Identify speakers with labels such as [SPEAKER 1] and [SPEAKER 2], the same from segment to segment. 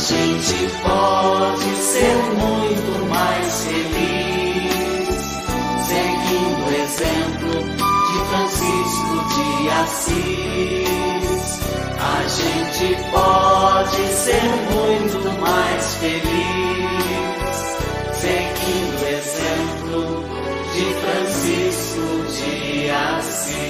[SPEAKER 1] gente pode ser muito mais feliz seguindo o exemplo de Francisco de Assis. A gente pode ser muito mais feliz seguindo o exemplo de Francisco de Assis.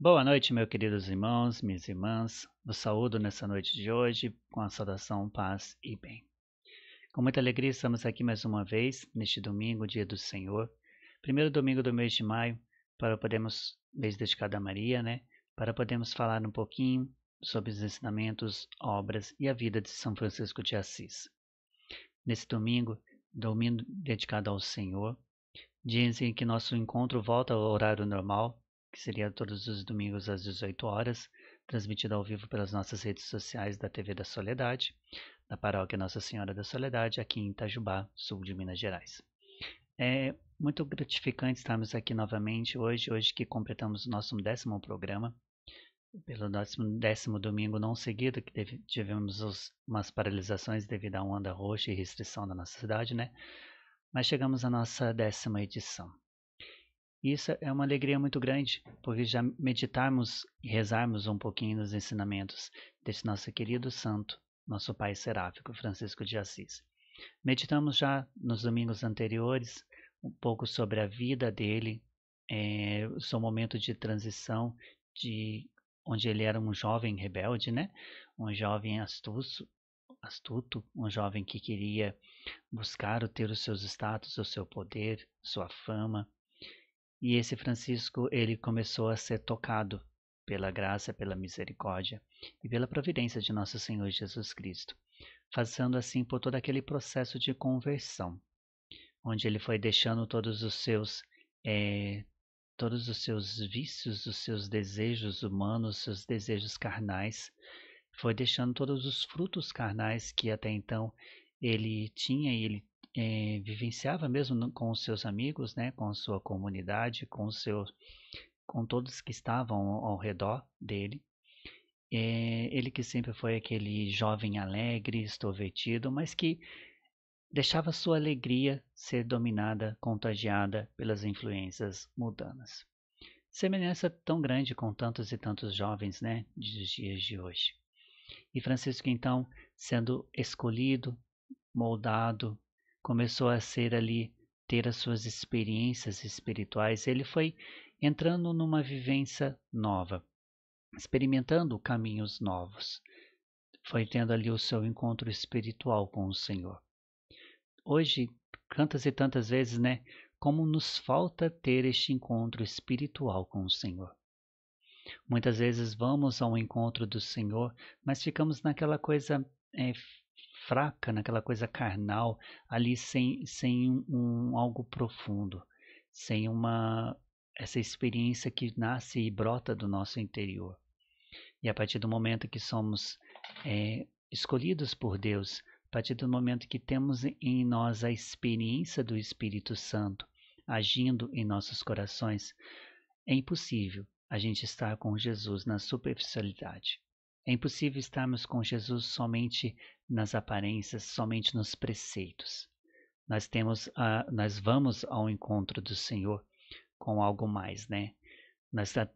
[SPEAKER 2] Boa noite, meus queridos irmãos, minhas irmãs. Vos saúdo nessa noite de hoje com a saudação, paz e bem. Com muita alegria estamos aqui mais uma vez, neste domingo, dia do Senhor. Primeiro domingo do mês de maio, para podermos, mês dedicado a Maria, para podermos falar um pouquinho sobre os ensinamentos, obras e a vida de São Francisco de Assis. Nesse domingo dedicado ao Senhor, dizem que nosso encontro volta ao horário normal, que seria todos os domingos às 18 horas, transmitido ao vivo pelas nossas redes sociais da TV da Soledade, da Paróquia Nossa Senhora da Soledade, aqui em Itajubá, sul de Minas Gerais. É muito gratificante estarmos aqui novamente hoje que completamos o nosso 10º programa, pelo nosso 10º domingo não seguido, que tivemos umas paralisações devido à onda roxa e restrição da nossa cidade, mas chegamos à nossa 10ª edição. Isso é uma alegria muito grande, porque já meditarmos e rezarmos um pouquinho nos ensinamentos desse nosso querido santo, nosso pai seráfico, Francisco de Assis. Meditamos já nos domingos anteriores um pouco sobre a vida dele, o seu momento de transição, onde ele era um jovem rebelde, um jovem astuto, um jovem que queria buscar ter os seus status, o seu poder, sua fama. E esse Francisco, ele começou a ser tocado pela graça, pela misericórdia e pela providência de nosso Senhor Jesus Cristo, passando assim por todo aquele processo de conversão, onde ele foi deixando todos os seus vícios, os seus desejos humanos, seus desejos carnais, foi deixando todos os frutos carnais que até então ele tinha e ele vivenciava mesmo com os seus amigos, com sua comunidade, com todos que estavam ao redor dele. Ele que sempre foi aquele jovem alegre, extrovertido, mas que deixava sua alegria ser dominada, contagiada pelas influências mundanas. Semelhança tão grande com tantos e tantos jovens, dos dias de hoje. E Francisco, então, sendo escolhido, moldado, começou a ter as suas experiências espirituais. Ele foi entrando numa vivência nova, experimentando caminhos novos. Foi tendo ali o seu encontro espiritual com o Senhor. Hoje, tantas e tantas vezes, como nos falta ter este encontro espiritual com o Senhor. Muitas vezes vamos ao encontro do Senhor, mas ficamos naquela coisa fraca, naquela coisa carnal, ali sem algo profundo, sem essa experiência que nasce e brota do nosso interior. E a partir do momento que somos escolhidos por Deus, a partir do momento que temos em nós a experiência do Espírito Santo agindo em nossos corações, é impossível a gente estar com Jesus na superficialidade. É impossível estarmos com Jesus somente nas aparências, somente nos preceitos. Nós vamos ao encontro do Senhor com algo mais,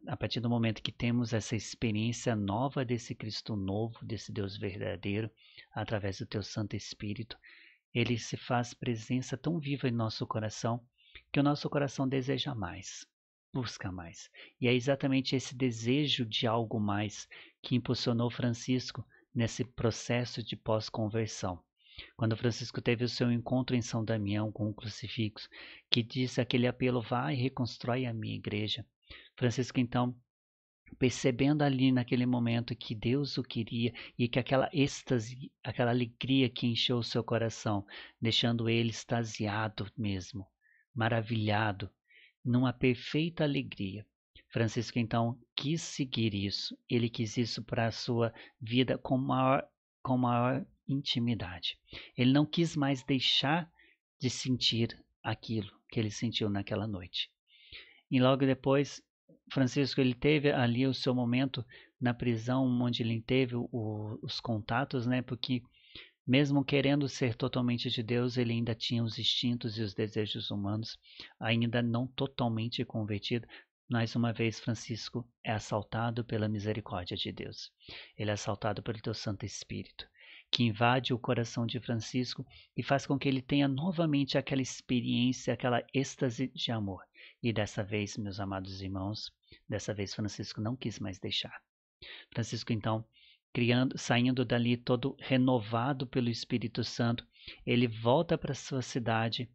[SPEAKER 2] a partir do momento que temos essa experiência nova desse Cristo novo, desse Deus verdadeiro, através do Teu Santo Espírito, Ele se faz presença tão viva em nosso coração, que o nosso coração deseja mais, busca mais. E é exatamente esse desejo de algo mais que impulsionou Francisco nesse processo de pós-conversão. Quando Francisco teve o seu encontro em São Damião com o crucifixo, que disse aquele apelo: vai e reconstrói a minha igreja. Francisco, então, percebendo ali naquele momento que Deus o queria e que aquela êxtase, aquela alegria que encheu o seu coração, deixando ele extasiado mesmo, maravilhado, numa perfeita alegria. Francisco, então, quis seguir isso. Ele quis isso para a sua vida com maior intimidade. Ele não quis mais deixar de sentir aquilo que ele sentiu naquela noite. e logo depois Francisco ele teve ali o seu momento na prisão, onde ele teve os contatos, né? Porque mesmo querendo ser totalmente de Deus, ele ainda tinha os instintos e os desejos humanos, ainda não totalmente convertido. Mais uma vez, Francisco é assaltado pela misericórdia de Deus. Ele é assaltado pelo teu Santo Espírito, que invade o coração de Francisco e faz com que ele tenha novamente aquela experiência, aquela êxtase de amor. E dessa vez, meus amados irmãos, dessa vez Francisco não quis mais deixar. Francisco, então, saindo dali todo renovado pelo Espírito Santo, ele volta para sua cidade,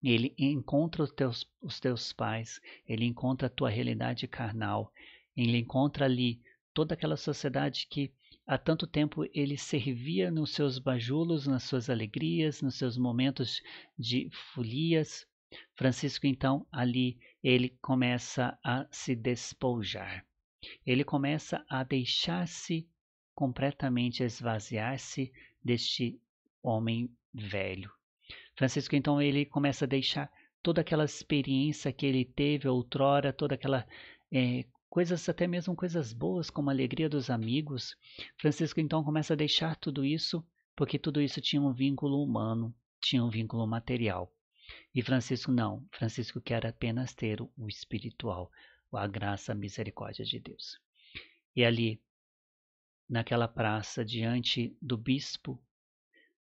[SPEAKER 2] ele encontra os teus pais, ele encontra a tua realidade carnal, ele encontra ali toda aquela sociedade que há tanto tempo ele servia nos seus bajulos, nas suas alegrias, nos seus momentos de folias. Francisco, então, ali ele começa a se despojar. Ele começa a deixar-se completamente esvaziar-se deste homem velho. Francisco, então, ele começa a deixar toda aquela experiência que ele teve outrora, toda aquela coisas, até mesmo coisas boas, como a alegria dos amigos. Francisco, então, começa a deixar tudo isso, porque tudo isso tinha um vínculo humano, tinha um vínculo material. E Francisco não, Francisco quer apenas ter o espiritual, a graça, a misericórdia de Deus. E ali, naquela praça, diante do bispo,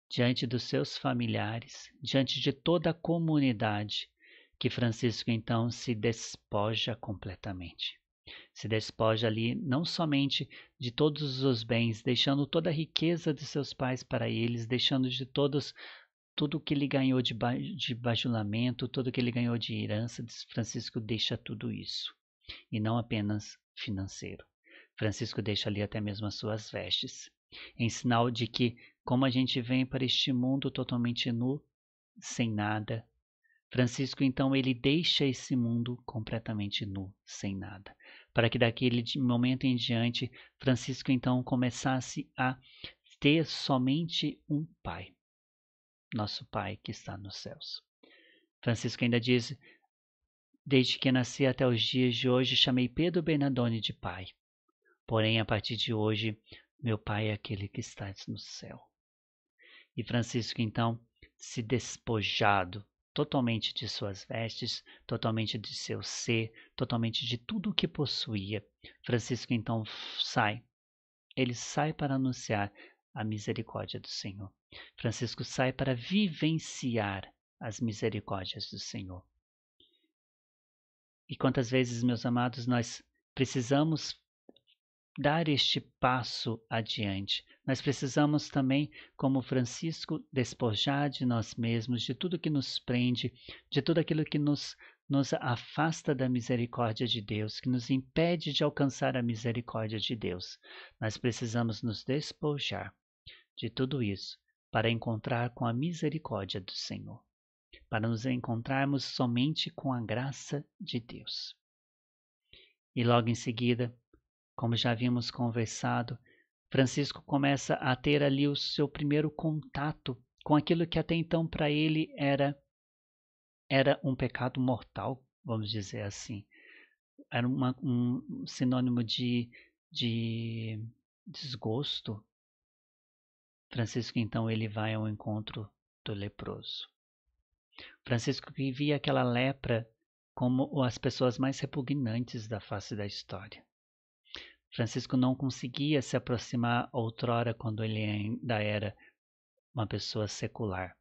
[SPEAKER 2] diante dos seus familiares, diante de toda a comunidade, que Francisco então se despoja completamente. Se despoja ali não somente de todos os bens, deixando toda a riqueza de seus pais para eles, deixando de tudo que ele ganhou de bajulamento, tudo que ele ganhou de herança. Francisco deixa tudo isso, e não apenas financeiro. Francisco deixa ali até mesmo as suas vestes, em sinal de que, como a gente vem para este mundo totalmente nu, sem nada, Francisco então ele deixa esse mundo completamente nu, sem nada, para que daquele momento em diante, Francisco então começasse a ter somente um Pai, nosso Pai que está nos céus. Francisco ainda diz: desde que nasci até os dias de hoje, chamei Pedro Bernardone de Pai. Porém, a partir de hoje, meu Pai é aquele que está no céu. E Francisco, então, se despojado totalmente de suas vestes, totalmente de seu ser, totalmente de tudo o que possuía, Francisco, então, sai. Ele sai para anunciar a misericórdia do Senhor. Francisco sai para vivenciar as misericórdias do Senhor. E quantas vezes, meus amados, nós precisamos dar este passo adiante. Nós precisamos também, como Francisco, despojar de nós mesmos, de tudo que nos prende, de tudo aquilo que nos afasta da misericórdia de Deus, que nos impede de alcançar a misericórdia de Deus. Nós precisamos nos despojar de tudo isso para encontrar com a misericórdia do Senhor, para nos encontrarmos somente com a graça de Deus. E logo em seguida, como já havíamos conversado, Francisco começa a ter ali o seu primeiro contato com aquilo que até então para ele era um pecado mortal, vamos dizer assim. Era um sinônimo de desgosto. Francisco então ele vai ao encontro do leproso. Francisco vivia aquela lepra como as pessoas mais repugnantes da face da história. Francisco não conseguia se aproximar outrora quando ele ainda era uma pessoa secular.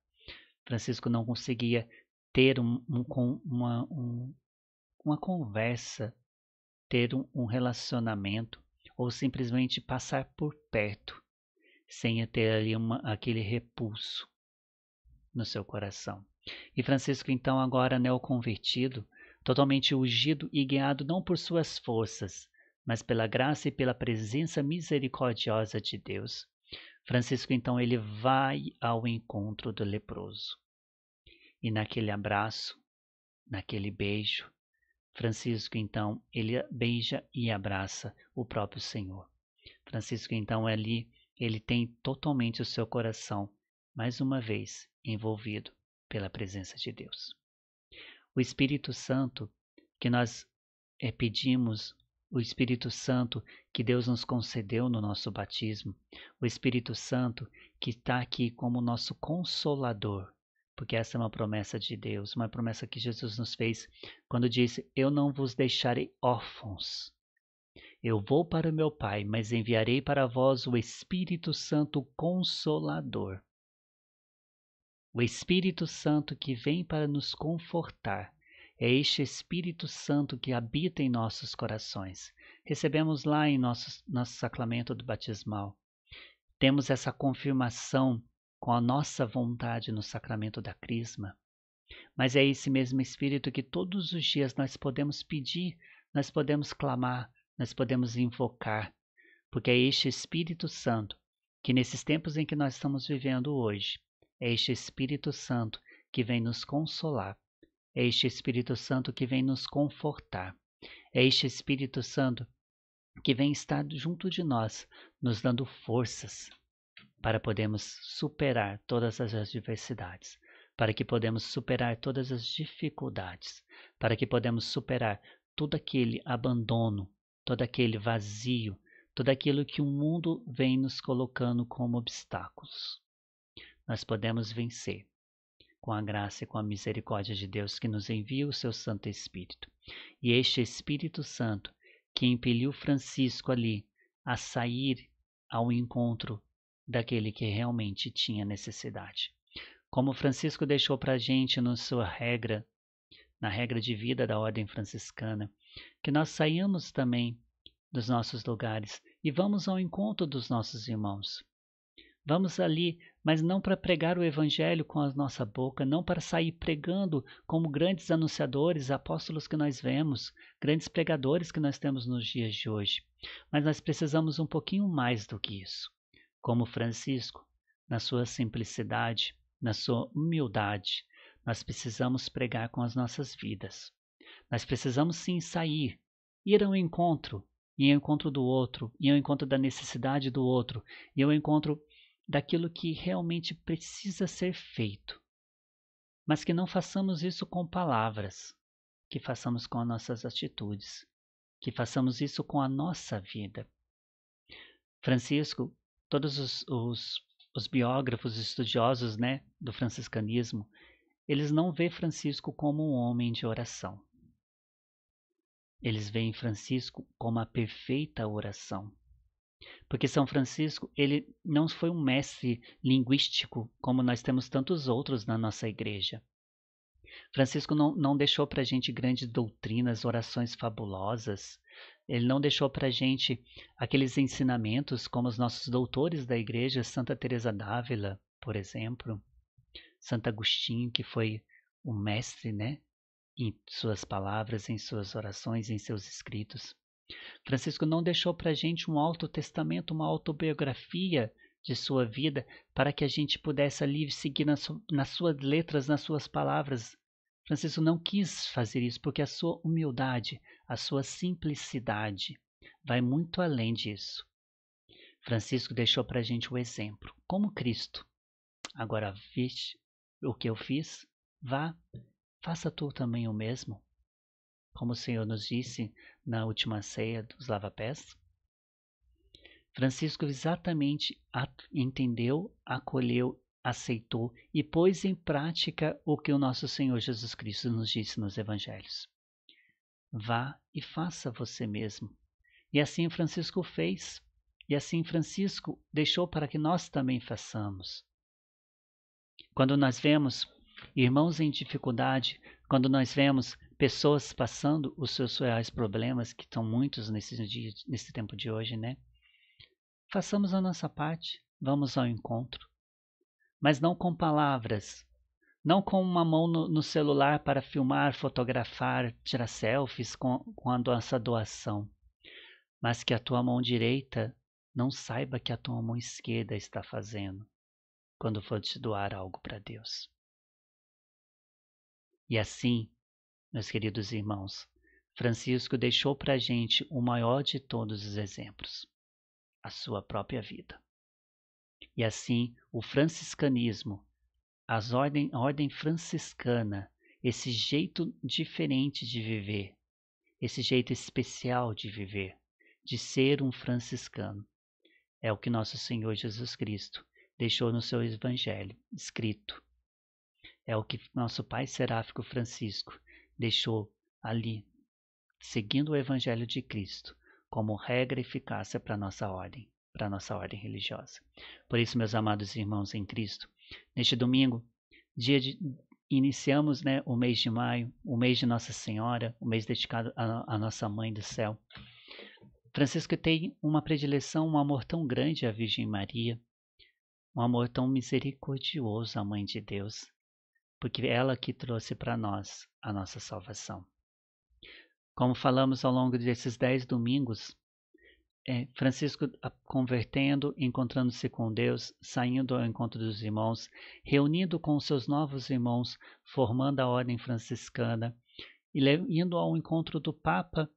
[SPEAKER 2] Francisco não conseguia ter uma conversa, ter um relacionamento ou simplesmente passar por perto sem ter ali aquele repulso no seu coração. E Francisco então agora neoconvertido, totalmente ungido e guiado não por suas forças, mas pela graça e pela presença misericordiosa de Deus, Francisco então ele vai ao encontro do leproso. E naquele abraço, naquele beijo, Francisco então ele beija e abraça o próprio Senhor. Francisco então ali ele tem totalmente o seu coração, mais uma vez, envolvido pela presença de Deus. O Espírito Santo que nós pedimos o Espírito Santo que Deus nos concedeu no nosso batismo, o Espírito Santo que está aqui como nosso consolador, porque essa é uma promessa de Deus, uma promessa que Jesus nos fez quando disse: eu não vos deixarei órfãos. Eu vou para o meu Pai, mas enviarei para vós o Espírito Santo Consolador. O Espírito Santo que vem para nos confortar. É este Espírito Santo que habita em nossos corações. Recebemos lá em nosso sacramento do batismal. Temos essa confirmação com a nossa vontade no sacramento da Crisma. Mas é esse mesmo Espírito que todos os dias nós podemos pedir, nós podemos clamar, nós podemos invocar, porque é este Espírito Santo que nesses tempos em que nós estamos vivendo hoje, é este Espírito Santo que vem nos consolar, é este Espírito Santo que vem nos confortar, é este Espírito Santo que vem estar junto de nós, nos dando forças para podermos superar todas as adversidades, para que podemos superar todas as dificuldades, para que podemos superar todo aquele abandono, todo aquele vazio, tudo aquilo que o mundo vem nos colocando como obstáculos. Nós podemos vencer com a graça e com a misericórdia de Deus que nos envia o seu Santo Espírito. E este Espírito Santo que impeliu Francisco ali a sair ao encontro daquele que realmente tinha necessidade. Como Francisco deixou para a gente na sua regra, na regra de vida da ordem franciscana, que nós saímos também dos nossos lugares e vamos ao encontro dos nossos irmãos. Vamos ali, mas não para pregar o Evangelho com a nossa boca, não para sair pregando como grandes anunciadores, apóstolos que nós vemos, grandes pregadores que nós temos nos dias de hoje. Mas nós precisamos um pouquinho mais do que isso. Como Francisco, na sua simplicidade, na sua humildade, nós precisamos pregar com as nossas vidas. Nós precisamos sim sair, ir ao encontro, ir ao encontro do outro, ir ao encontro da necessidade do outro, ir ao encontro daquilo que realmente precisa ser feito. Mas que não façamos isso com palavras, que façamos com as nossas atitudes, que façamos isso com a nossa vida. Francisco, todos os biógrafos estudiosos, do franciscanismo, eles não veem Francisco como um homem de oração. Eles veem Francisco como a perfeita oração. Porque São Francisco, ele não foi um mestre linguístico como nós temos tantos outros na nossa igreja. Francisco não deixou para a gente grandes doutrinas, orações fabulosas. Ele não deixou para a gente aqueles ensinamentos como os nossos doutores da igreja, Santa Teresa d'Ávila, por exemplo, Santo Agostinho, que foi um mestre, em suas palavras, em suas orações, em seus escritos. Francisco não deixou para a gente um autotestamento, uma autobiografia de sua vida para que a gente pudesse ali seguir nas suas letras, nas suas palavras. Francisco não quis fazer isso porque a sua humildade, a sua simplicidade vai muito além disso. Francisco deixou para a gente o exemplo, como Cristo. Agora, viste o que eu fiz? Vá, faça tu também o mesmo. Como o Senhor nos disse na última ceia dos lava-pés. Francisco exatamente entendeu, acolheu, aceitou e pôs em prática o que o nosso Senhor Jesus Cristo nos disse nos Evangelhos. Vá e faça você mesmo. E assim Francisco fez. E assim Francisco deixou para que nós também façamos. Quando nós vemos irmãos em dificuldade, quando nós vemos pessoas passando os seus reais problemas, que são muitos nesse tempo de hoje, façamos a nossa parte, vamos ao encontro. Mas não com palavras, não com uma mão no celular para filmar, fotografar, tirar selfies com a nossa doação. Mas que a tua mão direita não saiba que a tua mão esquerda está fazendo, quando for te doar algo para Deus. E assim, meus queridos irmãos, Francisco deixou para a gente o maior de todos os exemplos, a sua própria vida. E assim, o franciscanismo, a ordem franciscana, esse jeito diferente de viver, esse jeito especial de viver, de ser um franciscano. É o que nosso Senhor Jesus Cristo deixou no seu Evangelho, escrito. É o que nosso Pai Seráfico Francisco deixou ali, seguindo o Evangelho de Cristo, como regra e eficácia para a nossa ordem religiosa. Por isso, meus amados irmãos em Cristo, neste domingo, iniciamos, o mês de maio, o mês de Nossa Senhora, o mês dedicado à nossa Mãe do Céu. Francisco tem uma predileção, um amor tão grande à Virgem Maria, um amor tão misericordioso à Mãe de Deus, porque é ela que trouxe para nós a nossa salvação. Como falamos ao longo desses 10 domingos, Francisco convertendo, encontrando-se com Deus, saindo ao encontro dos irmãos, reunindo com os seus novos irmãos, formando a ordem franciscana, e indo ao encontro do Papa,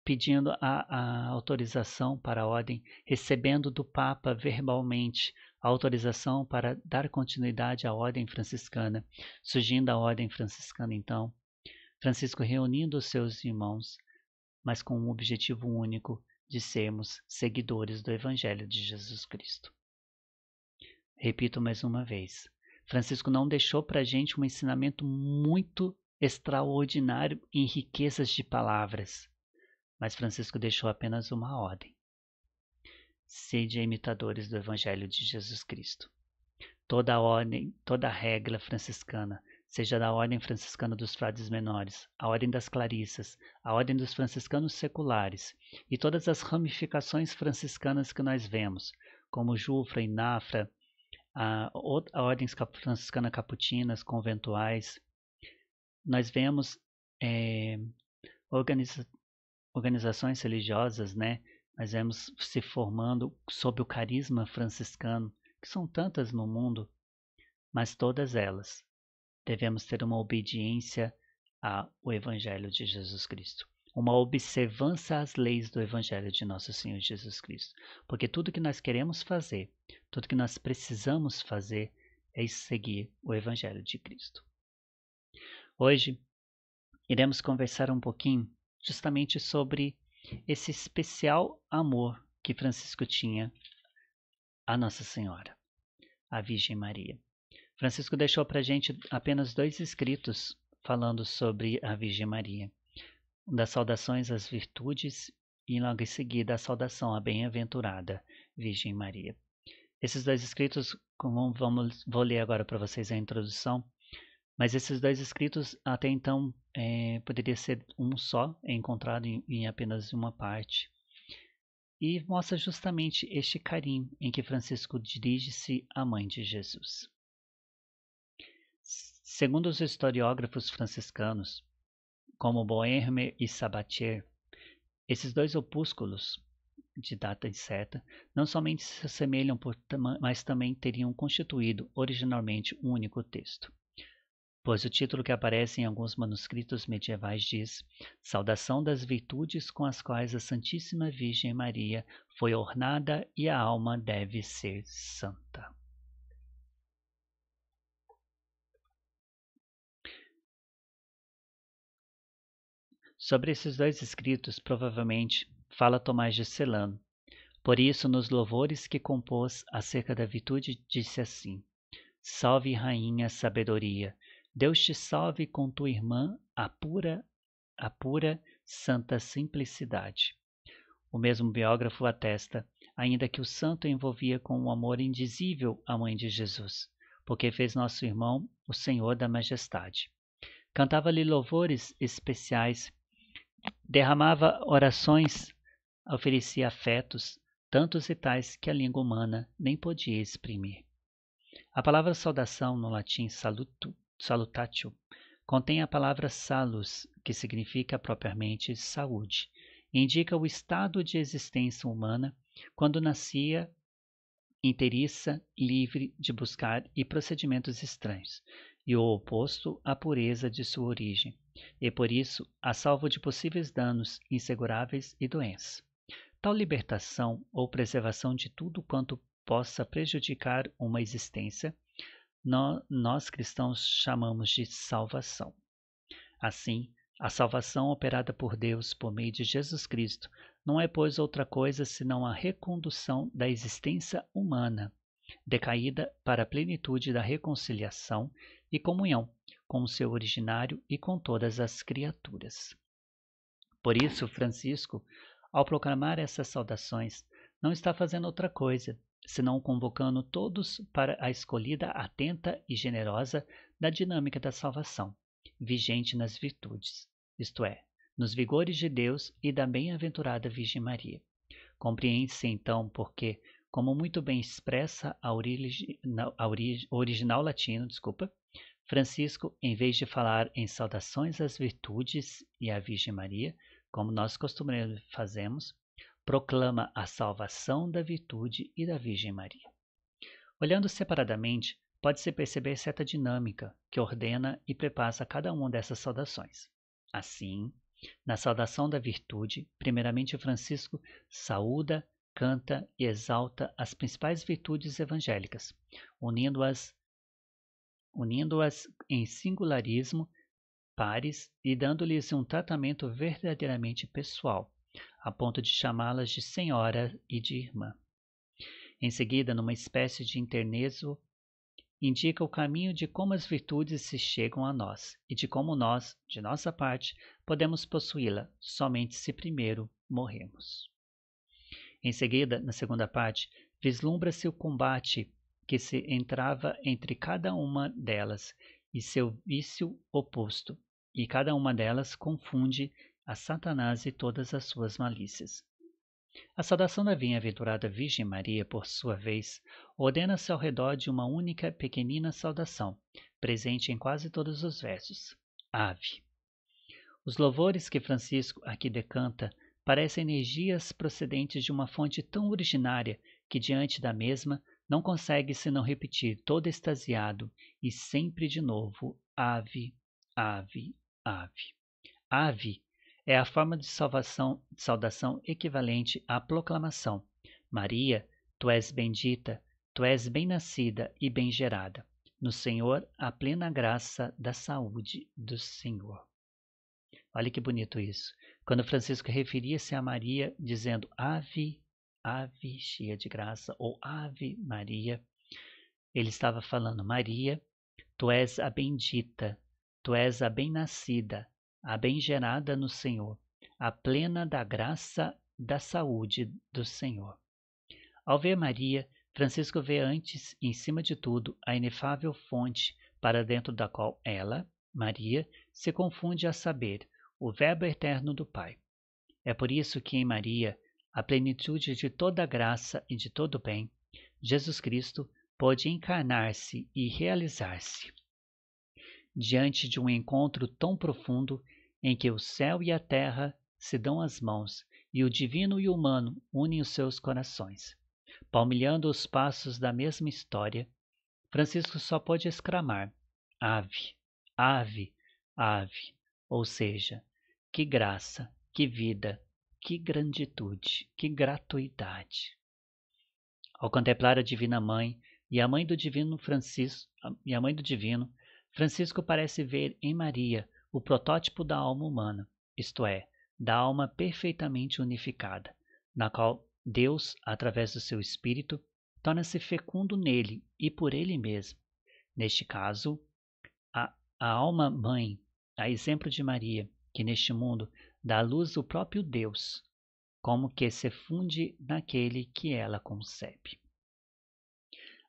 [SPEAKER 2] pedindo a autorização para a ordem, recebendo do Papa verbalmente a autorização para dar continuidade à ordem franciscana, surgindo a ordem franciscana então, Francisco reunindo os seus irmãos, mas com um objetivo único, de sermos seguidores do Evangelho de Jesus Cristo. Repito mais uma vez, Francisco não deixou para a gente um ensinamento muito extraordinário em riquezas de palavras, mas Francisco deixou apenas uma ordem. Sede imitadores do Evangelho de Jesus Cristo. Toda ordem, toda regra franciscana, seja da ordem franciscana dos frades menores, a ordem das clarissas, a ordem dos franciscanos seculares e todas as ramificações franciscanas que nós vemos, como Jufra e Nafra, a ordem franciscana caputinas, conventuais, nós vemos organizações religiosas, nós vemos se formando sob o carisma franciscano, que são tantas no mundo, mas todas elas devemos ter uma obediência ao Evangelho de Jesus Cristo, uma observância às leis do Evangelho de nosso Senhor Jesus Cristo, porque tudo que nós queremos fazer, tudo que nós precisamos fazer é seguir o Evangelho de Cristo. Hoje iremos conversar um pouquinho justamente sobre esse especial amor que Francisco tinha à Nossa Senhora, à Virgem Maria. Francisco deixou para a gente apenas 2 escritos falando sobre a Virgem Maria. Das saudações às virtudes e logo em seguida a saudação à bem-aventurada Virgem Maria. Esses 2 escritos, vou ler agora para vocês a introdução, mas esses 2 escritos até então poderia ser um só, encontrado em apenas uma parte. E mostra justamente este carinho em que Francisco dirige-se à Mãe de Jesus. Segundo os historiógrafos franciscanos, como Boehmer e Sabatier, esses 2 opúsculos de data incerta não somente se assemelham, mas também teriam constituído originalmente um único texto. Pois o título que aparece em alguns manuscritos medievais diz: Saudação das virtudes com as quais a Santíssima Virgem Maria foi ornada e a alma deve ser santa. Sobre esses 2 escritos, provavelmente, fala Tomás de Celano. Por isso, nos louvores que compôs acerca da virtude, disse assim: Salve, Rainha Sabedoria, Deus te salve com tua irmã, a pura santa simplicidade. O mesmo biógrafo atesta, ainda que o santo envolvia com um amor indizível a Mãe de Jesus, porque fez nosso irmão o Senhor da Majestade. Cantava-lhe louvores especiais, derramava orações, oferecia afetos, tantos e tais que a língua humana nem podia exprimir. A palavra saudação, no latim salutatio, contém a palavra salus, que significa propriamente saúde, e indica o estado de existência humana quando nascia inteiriça, livre de buscar e procedimentos estranhos, e o oposto à pureza de sua origem, e por isso a salvo de possíveis danos inseguráveis e doenças. Tal libertação ou preservação de tudo quanto possa prejudicar uma existência, nós cristãos chamamos de salvação. Assim, A salvação operada por Deus por meio de Jesus Cristo não é, pois, outra coisa senão a recondução da existência humana, decaída para a plenitude da reconciliação e comunhão com o seu originário e com todas as criaturas. Por isso, Francisco, ao proclamar essas saudações, não está fazendo outra coisa, senão convocando todos para a escolhida atenta e generosa da dinâmica da salvação, vigente nas virtudes, isto é, nos vigores de Deus e da bem-aventurada Virgem Maria. Compreende-se então porque, como muito bem expressa o original latino, Francisco, em vez de falar em saudações às virtudes e à Virgem Maria, como nós costumeiramente fazemos, proclama a salvação da virtude e da Virgem Maria. Olhando separadamente, pode-se perceber certa dinâmica que ordena e prepassa cada uma dessas saudações. Assim, na saudação da virtude, primeiramente Francisco saúda, canta e exalta as principais virtudes evangélicas, unindo-as em singularismo, pares e dando-lhes um tratamento verdadeiramente pessoal, a ponto de chamá-las de senhora e de irmã. Em seguida, numa espécie de interneso, indica o caminho de como as virtudes se chegam a nós e de como nós, de nossa parte, podemos possuí-la somente se primeiro morremos. Em seguida, na segunda parte, vislumbra-se o combate que se entrava entre cada uma delas e seu vício oposto, e cada uma delas confunde a Satanás e todas as suas malícias. A saudação da bem-aventurada Virgem Maria, por sua vez, ordena-se ao redor de uma única pequenina saudação, presente em quase todos os versos. Ave. Os louvores que Francisco aqui decanta parecem energias procedentes de uma fonte tão originária que, diante da mesma, não consegue senão repetir todo extasiado e sempre de novo, ave, ave, ave. Ave é a forma de saudação equivalente à proclamação. Maria, tu és bendita, tu és bem-nascida e bem-gerada. No Senhor, a plena graça da saúde do Senhor. Olha que bonito isso. Quando Francisco referia-se a Maria, dizendo Ave, Ave, cheia de graça, ou Ave Maria, ele estava falando, Maria, tu és a bendita, tu és a bem-nascida, a bem-gerada no Senhor, a plena da graça da saúde do Senhor. Ao ver Maria, Francisco vê antes, em cima de tudo, a inefável fonte para dentro da qual ela, Maria, se confunde a saber, o Verbo eterno do Pai. É por isso que em Maria, a plenitude de toda graça e de todo bem, Jesus Cristo pôde encarnar-se e realizar-se. Diante de um encontro tão profundo, em que o céu e a terra se dão as mãos e o divino e o humano unem os seus corações. Palmilhando os passos da mesma história, Francisco só pôde exclamar, Ave, Ave, Ave, ou seja, que graça, que vida, que granditude, que gratuidade. Ao contemplar a Divina Mãe e a Mãe do Divino Francisco parece ver em Maria o protótipo da alma humana, isto é, da alma perfeitamente unificada, na qual Deus, através do seu Espírito, torna-se fecundo nele e por ele mesmo. Neste caso, a alma-mãe, a exemplo de Maria, que neste mundo dá à luz o próprio Deus, como que se funde naquele que ela concebe.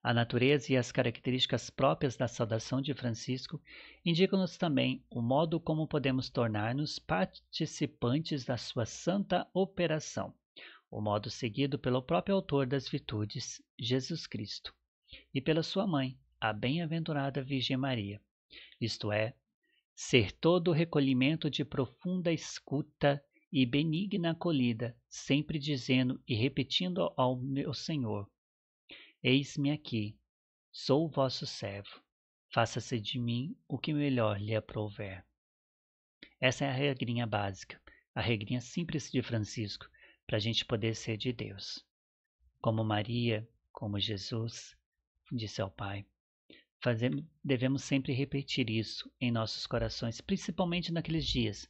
[SPEAKER 2] A natureza e as características próprias da saudação de Francisco indicam-nos também o modo como podemos tornar-nos participantes da sua santa operação, o modo seguido pelo próprio autor das virtudes, Jesus Cristo, e pela sua mãe, a bem-aventurada Virgem Maria, isto é, ser todo o recolhimento de profunda escuta e benigna acolhida, sempre dizendo e repetindo ao meu Senhor, eis-me aqui, sou o vosso servo, faça-se de mim o que melhor lhe aprouver. Essa é a regrinha básica, a regrinha simples de Francisco, para a gente poder ser de Deus. Como Maria, como Jesus, disse ao Pai, devemos sempre repetir isso em nossos corações, principalmente naqueles dias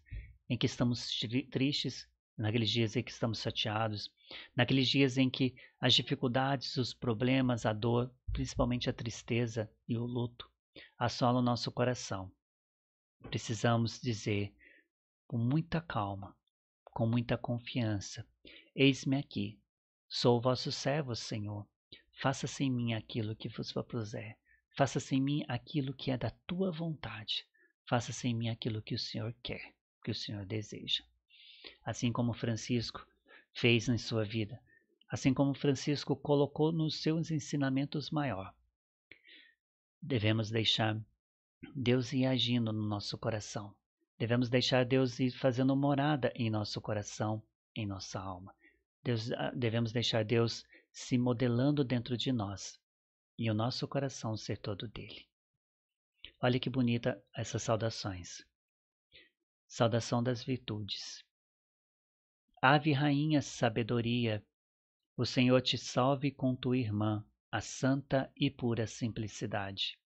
[SPEAKER 2] em que estamos tristes, naqueles dias em que estamos chateados, naqueles dias em que as dificuldades, os problemas, a dor, principalmente a tristeza e o luto, assolam o nosso coração. Precisamos dizer com muita calma, com muita confiança: eis-me aqui, sou o vosso servo, Senhor. Faça-se em mim aquilo que vos propuser. Faça-se em mim aquilo que é da tua vontade. Faça-se em mim aquilo que o Senhor quer, que o Senhor deseja. Assim como Francisco fez em sua vida, assim como Francisco colocou nos seus ensinamentos maior, devemos deixar Deus ir agindo no nosso coração. Devemos deixar Deus ir fazendo morada em nosso coração, em nossa alma. Devemos deixar Deus se modelando dentro de nós e o nosso coração ser todo dele. Olha que bonita essas saudações. Saudação das virtudes. Ave Rainha Sabedoria, o Senhor te salve com tua irmã, a santa e pura simplicidade.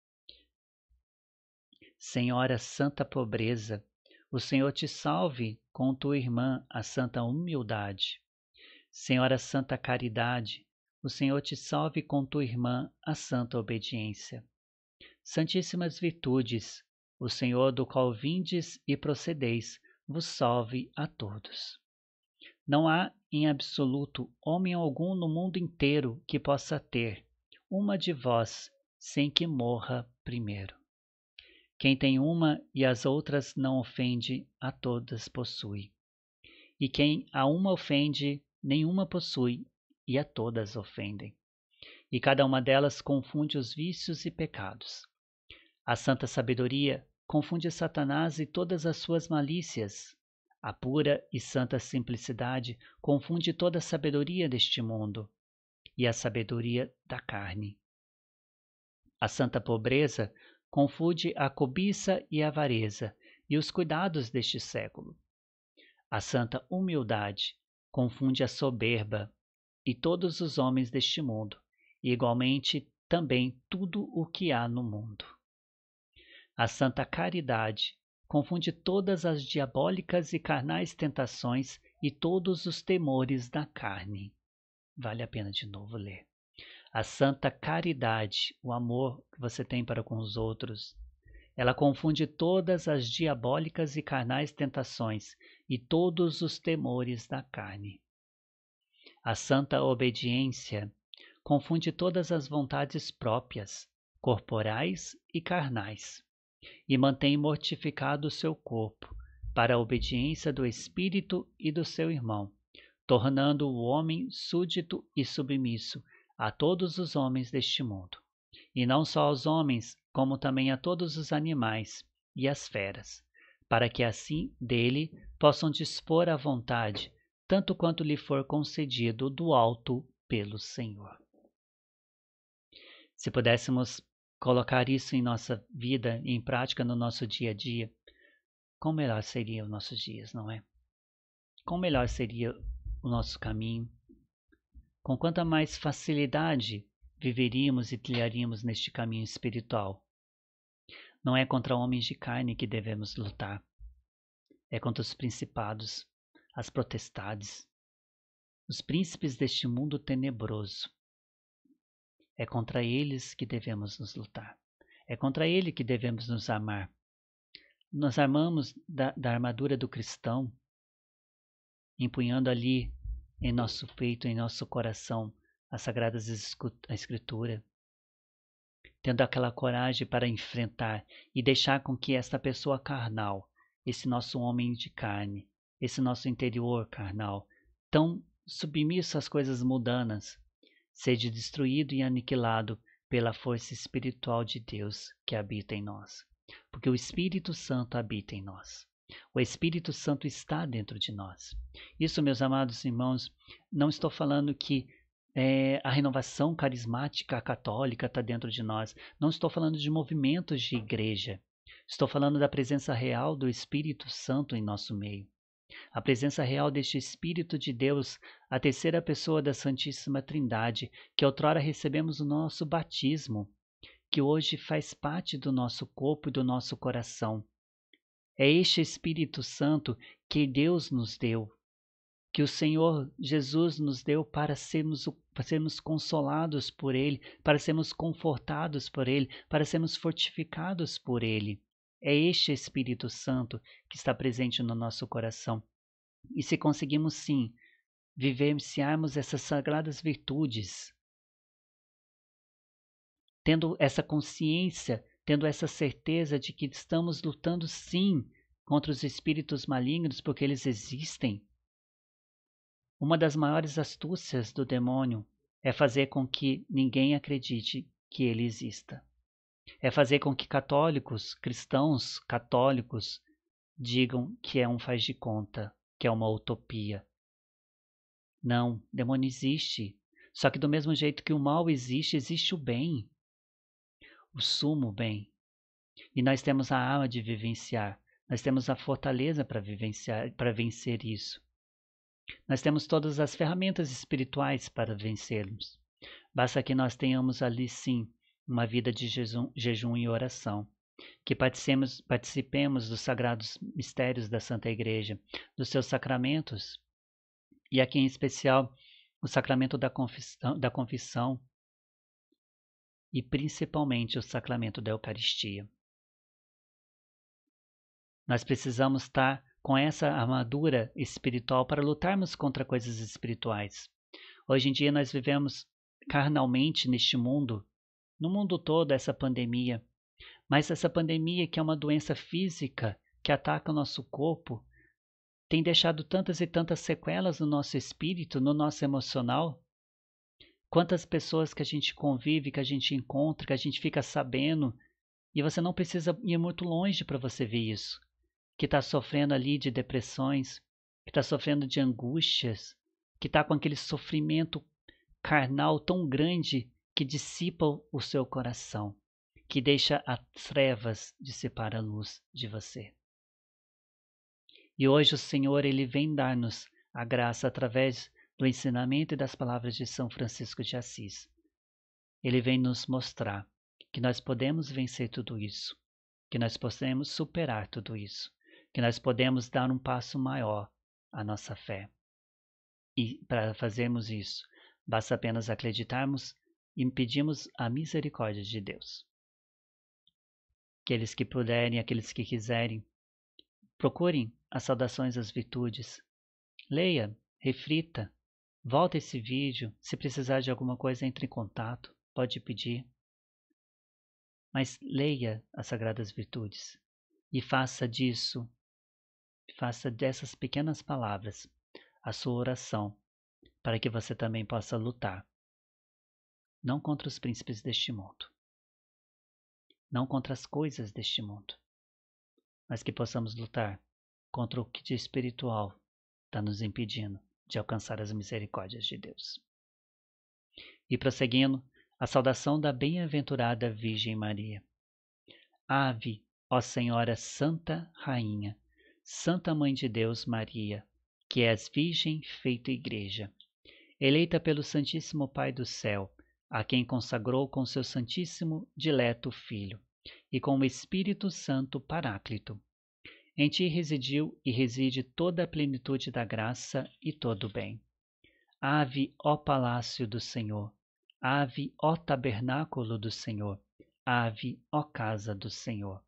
[SPEAKER 2] Senhora Santa Pobreza, o Senhor te salve com tua irmã, a santa humildade. Senhora Santa Caridade, o Senhor te salve com tua irmã, a santa obediência. Santíssimas virtudes, o Senhor do qual vindes e procedeis, vos salve a todos. Não há, em absoluto, homem algum no mundo inteiro que possa ter uma de vós sem que morra primeiro. Quem tem uma e as outras não ofende, a todas possui. E quem a uma ofende, nenhuma possui, e a todas ofendem. E cada uma delas confunde os vícios e pecados. A santa sabedoria confunde Satanás e todas as suas malícias. A pura e santa simplicidade confunde toda a sabedoria deste mundo e a sabedoria da carne. A santa pobreza confunde a cobiça e a avareza e os cuidados deste século. A santa humildade confunde a soberba e todos os homens deste mundo, e igualmente também tudo o que há no mundo. A santa caridade confunde todas as diabólicas e carnais tentações e todos os temores da carne. Vale a pena de novo ler. A santa caridade, o amor que você tem para com os outros, ela confunde todas as diabólicas e carnais tentações e todos os temores da carne. A santa obediência confunde todas as vontades próprias, corporais e carnais, e mantém mortificado o seu corpo para a obediência do espírito e do seu irmão, tornando o homem súdito e submisso a todos os homens deste mundo, e não só aos homens, como também a todos os animais e as feras, para que assim dele possam dispor à vontade, tanto quanto lhe for concedido do alto pelo Senhor. Se pudéssemos colocar isso em nossa vida, em prática no nosso dia a dia, quão melhor seriam os nossos dias, não é? Quão melhor seria o nosso caminho? Com quanta mais facilidade viveríamos e trilharíamos neste caminho espiritual. Não é contra homens de carne que devemos lutar, é contra os principados, as potestades, os príncipes deste mundo tenebroso. É contra eles que devemos nos lutar, é contra ele que devemos nos armar. Nós armamos da armadura do cristão, empunhando ali em nosso peito, em nosso coração, as Sagradas Escrituras, tendo aquela coragem para enfrentar e deixar com que esta pessoa carnal, esse nosso homem de carne, esse nosso interior carnal, tão submisso às coisas mundanas, seja destruído e aniquilado pela força espiritual de Deus que habita em nós. Porque o Espírito Santo habita em nós. O Espírito Santo está dentro de nós. Isso, meus amados irmãos, não estou falando que a renovação carismática católica está dentro de nós. Não estou falando de movimentos de igreja. Estou falando da presença real do Espírito Santo em nosso meio. A presença real deste Espírito de Deus, a terceira pessoa da Santíssima Trindade, que outrora recebemos no nosso batismo, que hoje faz parte do nosso corpo e do nosso coração. É este Espírito Santo que Deus nos deu, que o Senhor Jesus nos deu para sermos consolados por Ele, para sermos confortados por Ele, para sermos fortificados por Ele. É este Espírito Santo que está presente no nosso coração. E se conseguimos sim vivenciarmos essas sagradas virtudes, tendo essa consciência, tendo essa certeza de que estamos lutando sim contra os espíritos malignos, porque eles existem. Uma das maiores astúcias do demônio é fazer com que ninguém acredite que ele exista. É fazer com que católicos, cristãos católicos, digam que é um faz de conta, que é uma utopia. Não, demônio existe. Só que do mesmo jeito que o mal existe, existe o bem. O sumo bem. E nós temos a arma de vivenciar. Nós temos a fortaleza para vivenciar, para vencer isso. Nós temos todas as ferramentas espirituais para vencermos. Basta que nós tenhamos ali sim uma vida de jejum e oração. Que participemos dos sagrados mistérios da Santa Igreja, dos seus sacramentos, e aqui em especial o sacramento da confissão e principalmente o sacramento da Eucaristia. Nós precisamos estar com essa armadura espiritual para lutarmos contra coisas espirituais. Hoje em dia nós vivemos carnalmente neste mundo, no mundo todo, essa pandemia. Mas essa pandemia, que é uma doença física que ataca o nosso corpo, tem deixado tantas e tantas sequelas no nosso espírito, no nosso emocional. Quantas pessoas que a gente convive, que a gente encontra, que a gente fica sabendo, e você não precisa ir muito longe para você ver isso, que está sofrendo ali de depressões, que está sofrendo de angústias, que está com aquele sofrimento carnal tão grande que dissipa o seu coração, que deixa as trevas dissipar a luz de você. E hoje o Senhor, Ele vem dar-nos a graça através do ensinamento e das palavras de São Francisco de Assis. Ele vem nos mostrar que nós podemos vencer tudo isso, que nós podemos superar tudo isso, que nós podemos dar um passo maior à nossa fé. E para fazermos isso, basta apenas acreditarmos e pedirmos a misericórdia de Deus. Aqueles que puderem, aqueles que quiserem, procurem as saudações às virtudes. Leia, reflita, volta esse vídeo. Se precisar de alguma coisa, entre em contato, pode pedir. Mas leia as sagradas virtudes e faça dessas pequenas palavras a sua oração, para que você também possa lutar, não contra os príncipes deste mundo, não contra as coisas deste mundo, mas que possamos lutar contra o que de espiritual está nos impedindo de alcançar as misericórdias de Deus. E prosseguindo, a saudação da bem-aventurada Virgem Maria. Ave, ó Senhora Santa Rainha, Santa Mãe de Deus Maria, que és Virgem feita Igreja, eleita pelo Santíssimo Pai do céu, a quem consagrou com seu Santíssimo Dileto Filho, e com o Espírito Santo Paráclito. Em ti residiu e reside toda a plenitude da graça e todo o bem. Ave, ó Palácio do Senhor, ave, ó Tabernáculo do Senhor, ave, ó Casa do Senhor,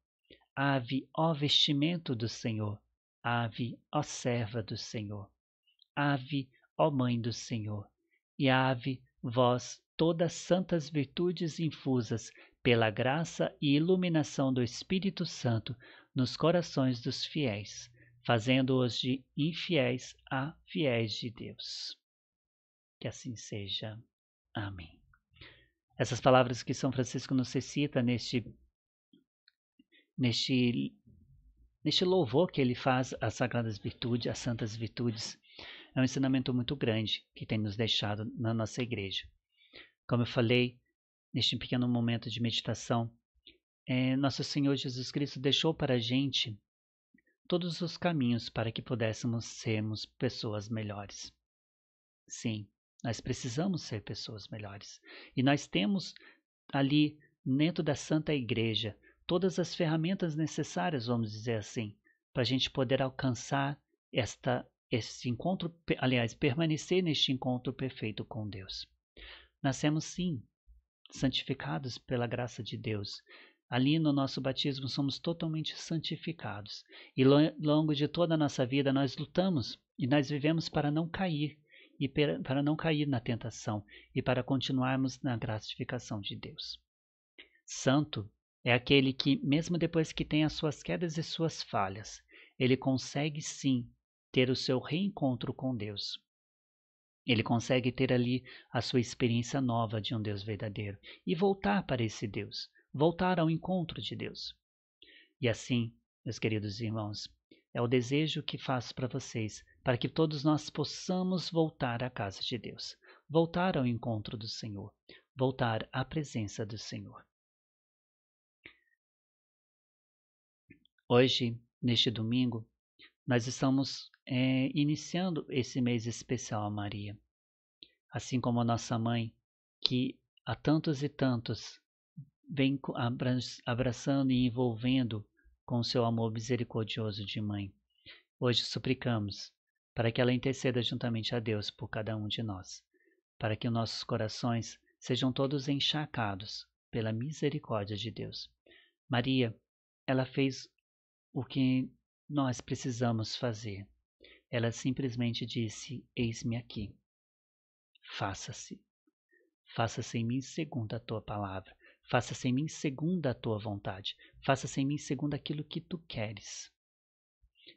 [SPEAKER 2] ave, ó Vestimento do Senhor, ave, ó Serva do Senhor, ave, ó Mãe do Senhor, e ave, vós, todas santas virtudes infusas pela graça e iluminação do Espírito Santo nos corações dos fiéis, fazendo-os de infiéis a fiéis de Deus. Que assim seja. Amém. Essas palavras que São Francisco nos recita neste louvor que ele faz às sagradas virtudes, às santas virtudes, é um ensinamento muito grande que tem nos deixado na nossa igreja. Como eu falei, neste pequeno momento de meditação, nosso Senhor Jesus Cristo deixou para a gente todos os caminhos para que pudéssemos sermos pessoas melhores. Sim, nós precisamos ser pessoas melhores. E nós temos ali, dentro da Santa Igreja, todas as ferramentas necessárias, vamos dizer assim, para a gente poder alcançar esse encontro, aliás, permanecer neste encontro perfeito com Deus. Nascemos sim, santificados pela graça de Deus. Ali no nosso batismo somos totalmente santificados. E ao longo de toda a nossa vida nós lutamos e nós vivemos para não cair, e para não cair na tentação e para continuarmos na gratificação de Deus. Santo é aquele que, mesmo depois que tem as suas quedas e suas falhas, ele consegue sim ter o seu reencontro com Deus. Ele consegue ter ali a sua experiência nova de um Deus verdadeiro e voltar para esse Deus, voltar ao encontro de Deus. E assim, meus queridos irmãos, é o desejo que faço para vocês, para que todos nós possamos voltar à casa de Deus, voltar ao encontro do Senhor, voltar à presença do Senhor. Hoje, neste domingo, nós estamos iniciando esse mês especial a Maria. Assim como a nossa mãe, que há tantos e tantos vem abraçando e envolvendo com o seu amor misericordioso de mãe. Hoje suplicamos para que ela interceda juntamente a Deus por cada um de nós, para que nossos corações sejam todos encharcados pela misericórdia de Deus. Maria, ela fez o que nós precisamos fazer. Ela simplesmente disse: eis-me aqui. Faça-se. Faça-se em mim segundo a tua palavra. Faça-se em mim segundo a tua vontade. Faça-se em mim segundo aquilo que tu queres.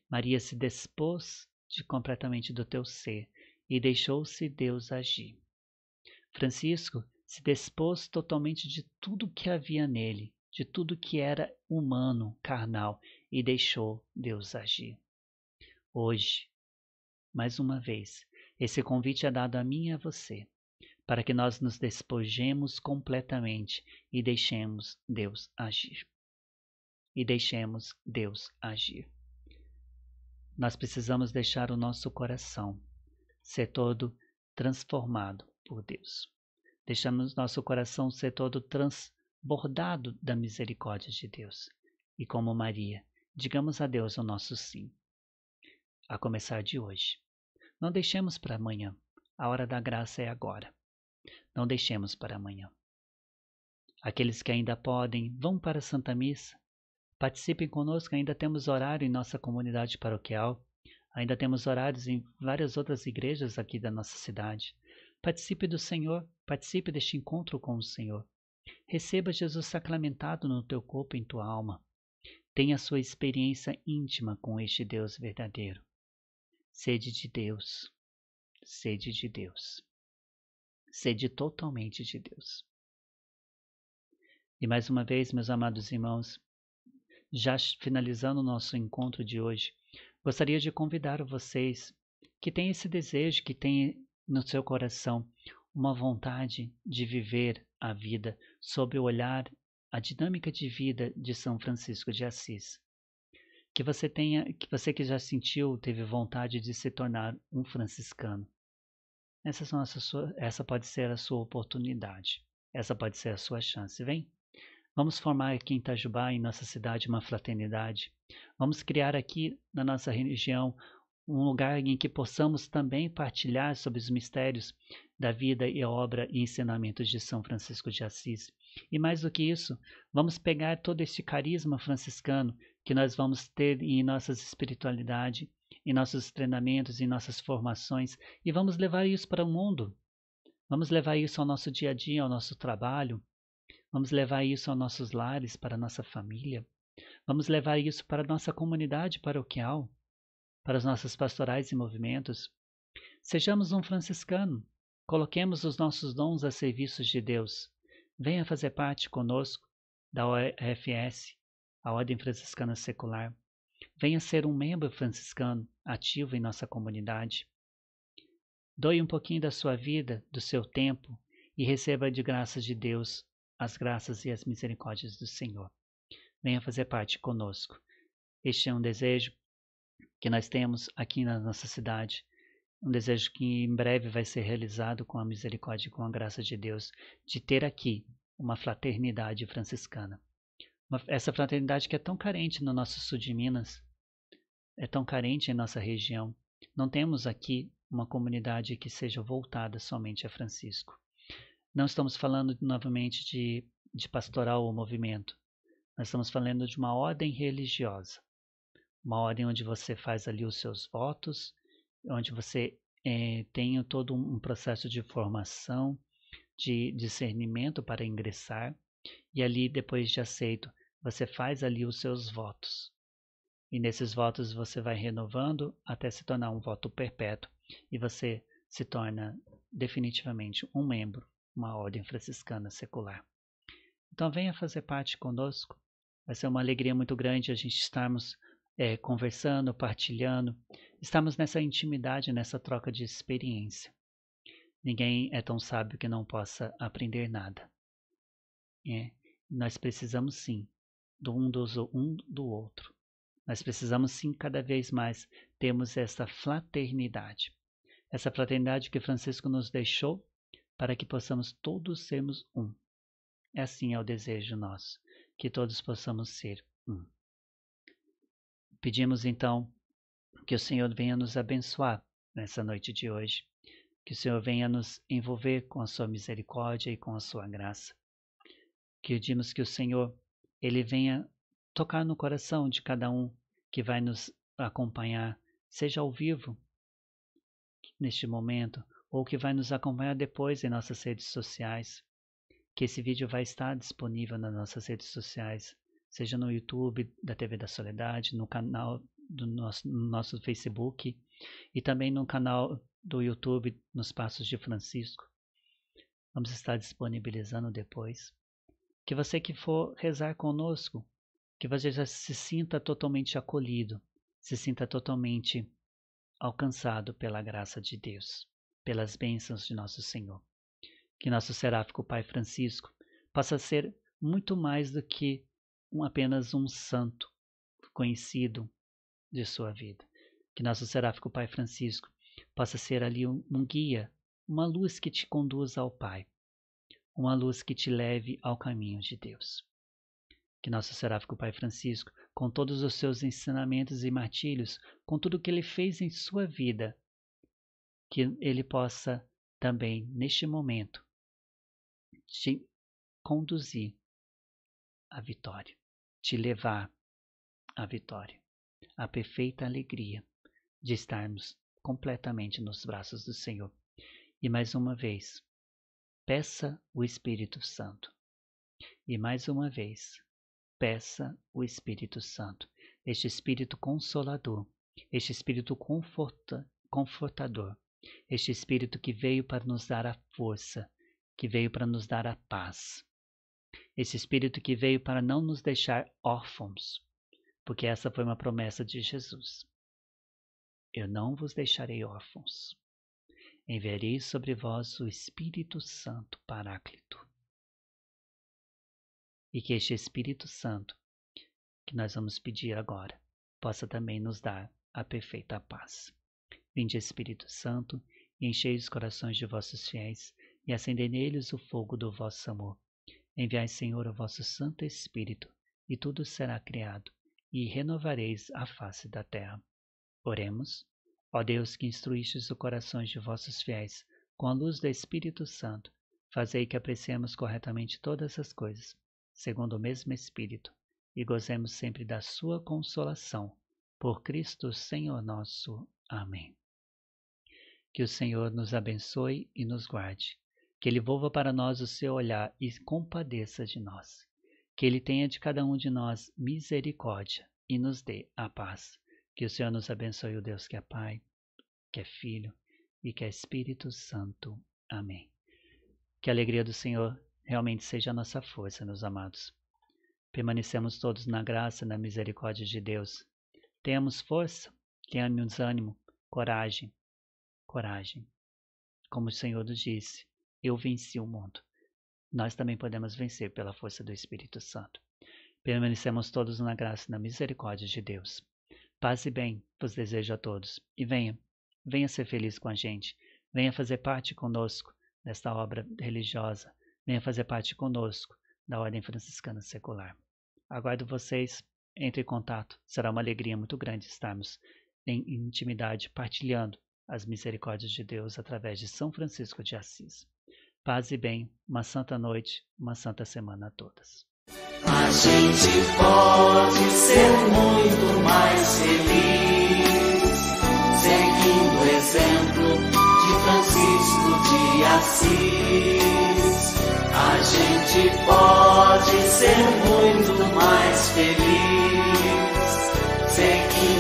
[SPEAKER 2] Maria se despôs completamente do teu ser e deixou-se Deus agir. Francisco se despôs totalmente de tudo que havia nele, de tudo que era humano, carnal, e deixou Deus agir. Hoje, mais uma vez, esse convite é dado a mim e a você, para que nós nos despojemos completamente e deixemos Deus agir. E deixemos Deus agir. Nós precisamos deixar o nosso coração ser todo transformado por Deus. Deixamos nosso coração ser todo transbordado da misericórdia de Deus. E como Maria, digamos a Deus o nosso sim. A começar de hoje. Não deixemos para amanhã. A hora da graça é agora. Não deixemos para amanhã. Aqueles que ainda podem, vão para a Santa Missa. Participem conosco, ainda temos horário em nossa comunidade paroquial. Ainda temos horários em várias outras igrejas aqui da nossa cidade. Participe do Senhor, participe deste encontro com o Senhor. Receba Jesus sacramentado no teu corpo e em tua alma. Tenha sua experiência íntima com este Deus verdadeiro. Sede de Deus. Sede de Deus. Sede totalmente de Deus. E mais uma vez, meus amados irmãos, já finalizando o nosso encontro de hoje, gostaria de convidar vocês que têm esse desejo, que têm no seu coração uma vontade de viver a vida sob o olhar, a dinâmica de vida de São Francisco de Assis. Que você que já sentiu, teve vontade de se tornar um franciscano. Essa pode ser a sua oportunidade. Essa pode ser a sua chance. Vem? Vamos formar aqui em Itajubá, em nossa cidade, uma fraternidade. Vamos criar aqui na nossa região um lugar em que possamos também partilhar sobre os mistérios da vida e obra e ensinamentos de São Francisco de Assis. E mais do que isso, vamos pegar todo este carisma franciscano que nós vamos ter em nossas espiritualidade, em nossos treinamentos, em nossas formações, e vamos levar isso para o mundo. Vamos levar isso ao nosso dia a dia, ao nosso trabalho. Vamos levar isso aos nossos lares, para a nossa família. Vamos levar isso para a nossa comunidade paroquial, para as nossas pastorais e movimentos. Sejamos um franciscano. Coloquemos os nossos dons a serviço de Deus. Venha fazer parte conosco da OFS, a Ordem Franciscana Secular. Venha ser um membro franciscano ativo em nossa comunidade. Doe um pouquinho da sua vida, do seu tempo, e receba de graças de Deus as graças e as misericórdias do Senhor. Venha fazer parte conosco. Este é um desejo que nós temos aqui na nossa cidade, um desejo que em breve vai ser realizado com a misericórdia e com a graça de Deus, de ter aqui uma fraternidade franciscana. Essa fraternidade que é tão carente no nosso sul de Minas, é tão carente em nossa região. Não temos aqui uma comunidade que seja voltada somente a Francisco. Não estamos falando novamente de pastoral ou movimento. Nós estamos falando de uma ordem religiosa. Uma ordem onde você faz ali os seus votos, onde você tem todo um processo de formação, de discernimento para ingressar, e ali, depois de aceito, você faz ali os seus votos. E nesses votos você vai renovando até se tornar um voto perpétuo, e você se torna definitivamente um membro, uma ordem franciscana secular. Então venha fazer parte conosco. Vai ser uma alegria muito grande a gente estarmos conversando, partilhando, estamos nessa intimidade, nessa troca de experiência. Ninguém é tão sábio que não possa aprender nada. Nós precisamos sim um do outro. Nós precisamos sim cada vez mais termos essa fraternidade. Essa fraternidade que Francisco nos deixou para que possamos todos sermos um. Assim é o desejo nosso, que todos possamos ser um. Pedimos então que o Senhor venha nos abençoar nessa noite de hoje, que o Senhor venha nos envolver com a sua misericórdia e com a sua graça. Que pedimos que o Senhor ele venha tocar no coração de cada um que vai nos acompanhar, seja ao vivo neste momento, ou que vai nos acompanhar depois em nossas redes sociais, que esse vídeo vai estar disponível nas nossas redes sociais, seja no YouTube da TV da Soledade, no canal do nosso Facebook e também no canal do YouTube nos Passos de Francisco. Vamos estar disponibilizando depois. Que você que for rezar conosco, que você já se sinta totalmente acolhido, se sinta totalmente alcançado pela graça de Deus, pelas bênçãos de nosso Senhor. Que nosso seráfico Pai Francisco possa ser muito mais do que apenas um santo conhecido de sua vida. Que nosso seráfico Pai Francisco possa ser ali um guia, uma luz que te conduza ao Pai, uma luz que te leve ao caminho de Deus. Que nosso seráfico Pai Francisco, com todos os seus ensinamentos e martírios, com tudo que ele fez em sua vida, que ele possa também, neste momento, te conduzir à vitória, te levar à vitória, à perfeita alegria de estarmos completamente nos braços do Senhor. E mais uma vez, peça o Espírito Santo. E mais uma vez, peça o Espírito Santo, este Espírito Consolador, este Espírito Confortador, este Espírito que veio para nos dar a força, que veio para nos dar a paz. Esse Espírito que veio para não nos deixar órfãos, porque essa foi uma promessa de Jesus. Eu não vos deixarei órfãos. Enviarei sobre vós o Espírito Santo Paráclito. E que este Espírito Santo, que nós vamos pedir agora, possa também nos dar a perfeita paz. Vinde, Espírito Santo, e enchei os corações de vossos fiéis, e acendei neles o fogo do vosso amor. Enviai, Senhor, o vosso Santo Espírito, e tudo será criado, e renovareis a face da terra. Oremos. Ó Deus, que instruístes os corações de vossos fiéis, com a luz do Espírito Santo, fazei que apreciemos corretamente todas as coisas, segundo o mesmo Espírito, e gozemos sempre da sua consolação. Por Cristo Senhor nosso. Amém. Que o Senhor nos abençoe e nos guarde. Que Ele volva para nós o seu olhar e compadeça de nós. Que Ele tenha de cada um de nós misericórdia e nos dê a paz. Que o Senhor nos abençoe, o Deus que é Pai, que é Filho e que é Espírito Santo. Amém. Que a alegria do Senhor realmente seja a nossa força, meus amados. Permanecemos todos na graça e na misericórdia de Deus. Tenhamos força, tenhamos ânimo, coragem. Coragem. Como o Senhor nos disse, eu venci o mundo. Nós também podemos vencer pela força do Espírito Santo. Permanecemos todos na graça e na misericórdia de Deus. Paz e bem vos desejo a todos. E venha ser feliz com a gente. Venha fazer parte conosco desta obra religiosa. Venha fazer parte conosco da Ordem Franciscana Secular. Aguardo vocês entre em contato. Será uma alegria muito grande estarmos em intimidade, partilhando as misericórdias de Deus através de São Francisco de Assis. Paz e bem, uma santa noite, uma santa semana a todas.
[SPEAKER 1] A gente pode ser muito mais feliz, seguindo o exemplo de Francisco de Assis. A gente pode ser muito mais feliz, seguindo